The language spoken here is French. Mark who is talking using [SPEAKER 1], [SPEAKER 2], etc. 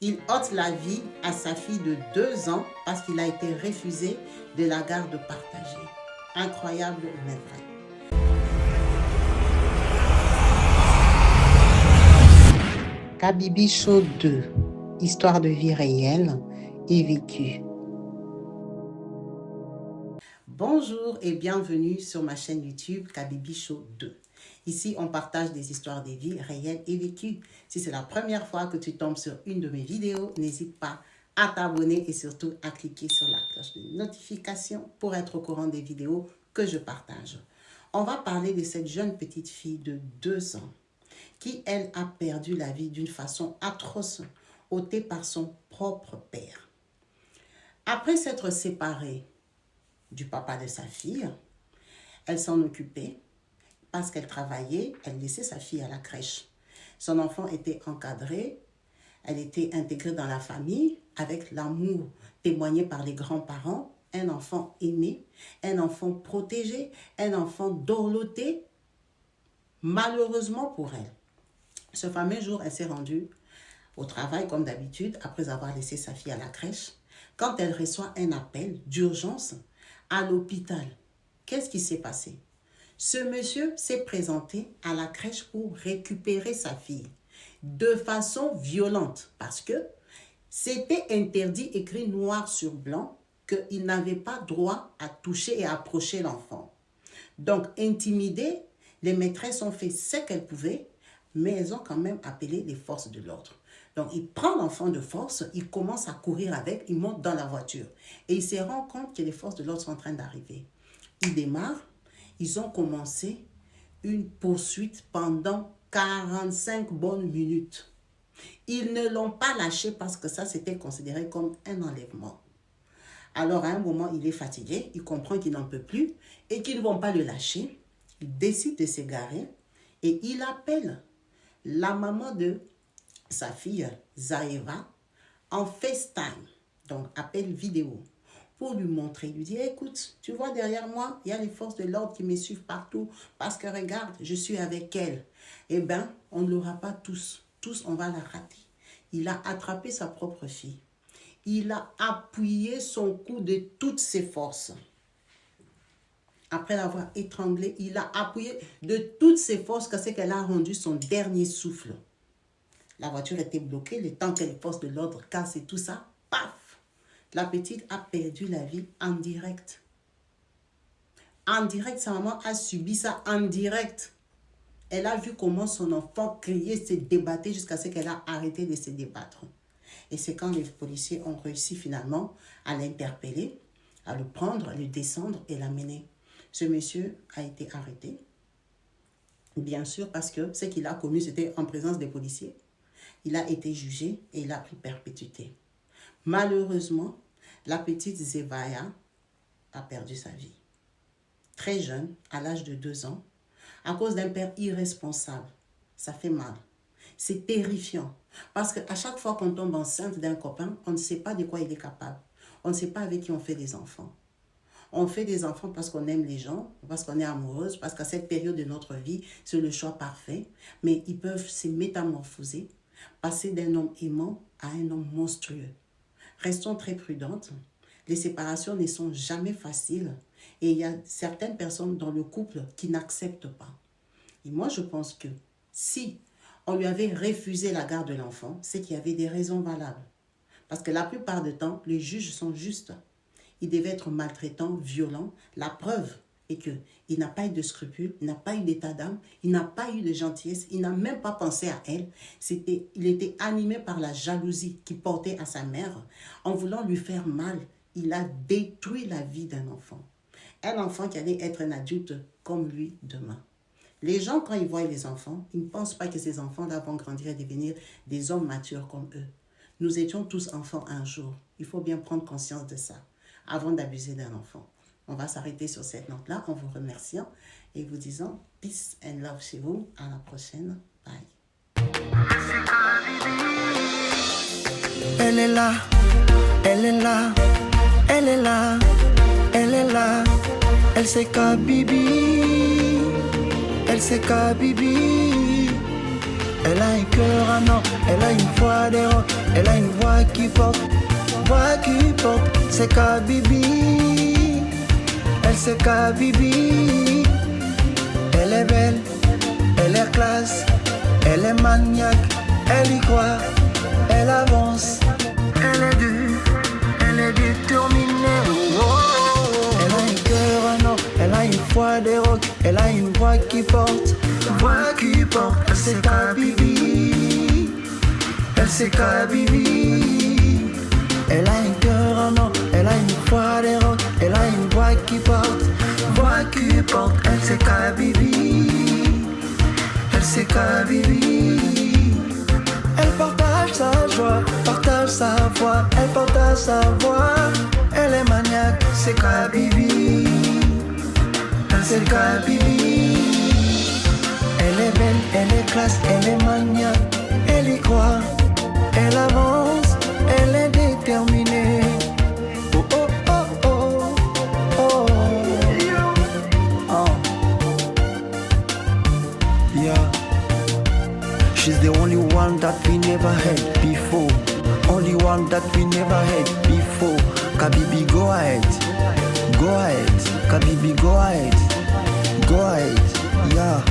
[SPEAKER 1] Il ôte la vie à sa fille de 2 ans parce qu'il a été refusé de la garde partagée. Incroyable mais vrai. Kabibi Show 2, histoire de vie réelle et vécue. Bonjour et bienvenue sur ma chaîne YouTube Kabibi Show 2. Ici, on partage des histoires de vie réelles et vécues. Si c'est la première fois que tu tombes sur une de mes vidéos, n'hésite pas à t'abonner et surtout à cliquer sur la cloche de notification pour être au courant des vidéos que je partage. On va parler de cette jeune petite fille de 2 ans qui, elle, a perdu la vie d'une façon atroce, ôtée par son propre père. Après s'être séparée du papa de sa fille, elle s'en occupait parce qu'elle travaillait, elle laissait sa fille à la crèche. Son enfant était encadré, elle était intégrée dans la famille avec l'amour témoigné par les grands-parents, un enfant aimé, un enfant protégé, un enfant dorloté. Malheureusement pour elle, ce fameux jour, elle s'est rendue au travail comme d'habitude après avoir laissé sa fille à la crèche. Quand elle reçoit un appel d'urgence à l'hôpital, qu'est-ce qui s'est passé? Ce monsieur s'est présenté à la crèche pour récupérer sa fille de façon violente parce que c'était interdit, écrit noir sur blanc, qu'il n'avait pas droit à toucher et à approcher l'enfant. Donc, intimidées, les maîtresses ont fait ce qu'elles pouvaient, mais elles ont quand même appelé les forces de l'ordre. Donc, il prend l'enfant de force, il commence à courir avec, il monte dans la voiture. Et il se rend compte que les forces de l'ordre sont en train d'arriver. Il démarre. Ils ont commencé une poursuite pendant 45 bonnes minutes. Ils ne l'ont pas lâché parce que ça, c'était considéré comme un enlèvement. Alors, à un moment, il est fatigué, il comprend qu'il n'en peut plus et qu'ils ne vont pas le lâcher. Il décide de s'égarer et il appelle la maman de sa fille, Zaeva, en FaceTime, donc appel vidéo, pour lui montrer, lui dire, écoute, tu vois derrière moi, il y a les forces de l'ordre qui me suivent partout, parce que regarde, je suis avec elle. Eh bien, on ne l'aura pas tous, on va la rater. Il a attrapé sa propre fille. Il a appuyé son cou de toutes ses forces. Après l'avoir étranglée, il a appuyé de toutes ses forces, que c'est qu'elle a rendu son dernier souffle. La voiture était bloquée, le temps que les forces de l'ordre cassent et tout ça, paf! La petite a perdu la vie en direct. En direct, sa maman a subi ça en direct. Elle a vu comment son enfant criait, se débattait jusqu'à ce qu'elle a arrêté de se débattre. Et c'est quand les policiers ont réussi finalement à l'interpeller, à le prendre, à le descendre et l'amener. Ce monsieur a été arrêté. Bien sûr, parce que ce qu'il a commis, c'était en présence des policiers. Il a été jugé et il a pris perpétuité. Malheureusement, la petite Zevaya a perdu sa vie. Très jeune, à l'âge de 2 ans, à cause d'un père irresponsable. Ça fait mal. C'est terrifiant. Parce qu'à chaque fois qu'on tombe enceinte d'un copain, on ne sait pas de quoi il est capable. On ne sait pas avec qui on fait des enfants. On fait des enfants parce qu'on aime les gens, parce qu'on est amoureuse, parce qu'à cette période de notre vie, c'est le choix parfait. Mais ils peuvent se métamorphoser, passer d'un homme aimant à un homme monstrueux. Restons très prudentes. Les séparations ne sont jamais faciles. Et il y a certaines personnes dans le couple qui n'acceptent pas. Et moi, je pense que si on lui avait refusé la garde de l'enfant, c'est qu'il y avait des raisons valables. Parce que la plupart du temps, les juges sont justes. Il devait être maltraitant, violent. La preuve est qu'il n'a pas eu de scrupules, il n'a pas eu d'état d'âme, il n'a pas eu de gentillesse, il n'a même pas pensé à elle. Il était animé par la jalousie qu'il portait à sa mère. En voulant lui faire mal, il a détruit la vie d'un enfant. Un enfant qui allait être un adulte comme lui demain. Les gens, quand ils voient les enfants, ils ne pensent pas que ces enfants-là vont grandir et devenir des hommes matures comme eux. Nous étions tous enfants un jour. Il faut bien prendre conscience de ça avant d'abuser d'un enfant. On va s'arrêter sur cette note-là en vous remerciant et vous disant peace and love chez vous. À la prochaine. Bye.
[SPEAKER 2] Elle est là, elle est là, elle est là, elle est là. Elle c'est Kabibi, elle c'est Kabibi. Elle a un cœur à non, elle a une voix de rock, elle a une voix qui porte, c'est Kabibi. Elle c'est Kabibi. Elle est belle, elle est classe, elle est maniaque, elle y croit, elle avance, elle est dure, elle est déterminée. Elle a un cœur à non, elle a une voix de rock, elle a une voix qui porte, elle c'est Kabibi. Elle c'est Kabibi. Elle a un cœur en or, elle a une voix de rock, elle a une voix qui porte, elle c'est Kabibi. Elle c'est Kabibi. Elle partage sa joie, partage sa voix, elle partage sa voix. Elle est maniaque, c'est Kabibi. Elle c'est Kabibi. Elle est belle, elle est classe, elle est maniaque, elle y croit, elle avance, elle est déterminée. Oh oh oh oh oh. Oh. Yeah. She's the only one that we never had before. Only one that we never had before. Kabibi, go ahead. Go ahead. Kabibi, go ahead. Go ahead. Yeah.